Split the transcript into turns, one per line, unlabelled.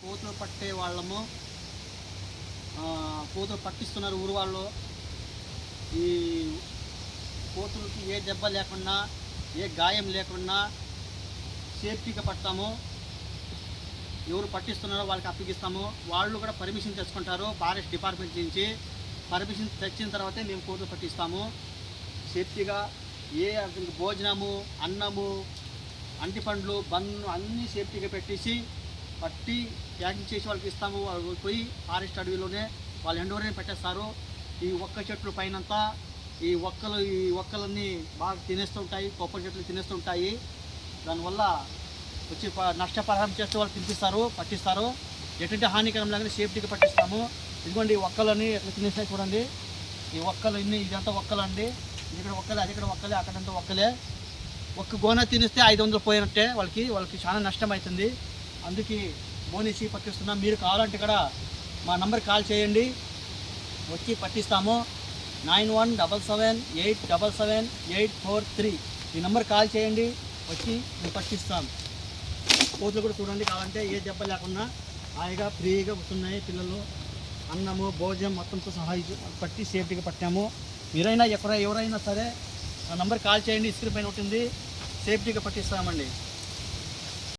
కోతులు పట్టే వాళ్ళము కోతులు పట్టిస్తున్నారు ఊరు వాళ్ళు. ఈ కోతులకి ఏ దెబ్బ లేకుండా ఏ గాయం లేకుండా సేఫ్టీగా పడతాము. ఎవరు పట్టిస్తున్నారో వాళ్ళకి అప్పగిస్తాము. వాళ్ళు కూడా పర్మిషన్ తెచ్చుకుంటారు ఫారెస్ట్ డిపార్ట్మెంట్ నుంచి. పర్మిషన్ తెచ్చిన తర్వాతే మేము కోతులు పట్టిస్తాము. సేఫ్టీగా భోజనము, అన్నము, అంటిపండ్లు, బన్ను అన్నీ సేఫ్టీగా పెట్టేసి పట్టి ప్యాకింగ్ చేసి వాళ్ళకి ఇస్తాము. వాళ్ళు పోయి ఫారెస్ట్ అడవిలోనే వాళ్ళు ఎండవరని పెట్టేస్తారు. ఈ ఒక్క చెట్లు పైనంతా ఈ ఒక్కలన్నీ బాగా తినేస్తుంటాయి, కొబ్బరి చెట్లు తినేస్తుంటాయి. దానివల్ల వచ్చి నష్టపరిహారం చేస్తే వాళ్ళు తినిపిస్తారు, పట్టిస్తారు. ఎటువంటి హానికరం లేకుండా సేఫ్టీగా పట్టిస్తాము. ఇదిగోండి ఈ ఒక్కలని ఎట్లా తినేస్తాయి చూడండి. ఈ ఒక్కలు ఇదంతా ఒక్కలండి. ఇక్కడ ఒక్కలే, అది ఇక్కడ ఒక్కలే, అక్కడంతా ఒక్కలే. ఒక్క గోన తినేస్తే 500 పోయినట్టే. వాళ్ళకి చాలా నష్టం అవుతుంది. అందుకే బోనేసి పట్టిస్తున్నాం. మీరు కావాలంటే కూడా మా నంబర్ కాల్ చేయండి, వచ్చి పట్టిస్తాము. 9177877843 ఈ నెంబర్ కాల్ చేయండి, వచ్చి మేము పట్టిస్తాం. కోతులు కూడా చూడండి, కావాలంటే ఏ దెబ్బ లేకుండా హాయిగా ఫ్రీగా వస్తున్నాయి. పిల్లలు అన్నము, భోజనం మొత్తంతో సహా పట్టి సేఫ్టీగా పట్టాము. మీరైనా ఎవరైనా సరే ఆ నెంబర్ కాల్ చేయండి, స్క్రీన్ పైన ఉంటుంది. సేఫ్టీగా పట్టిస్తామండి.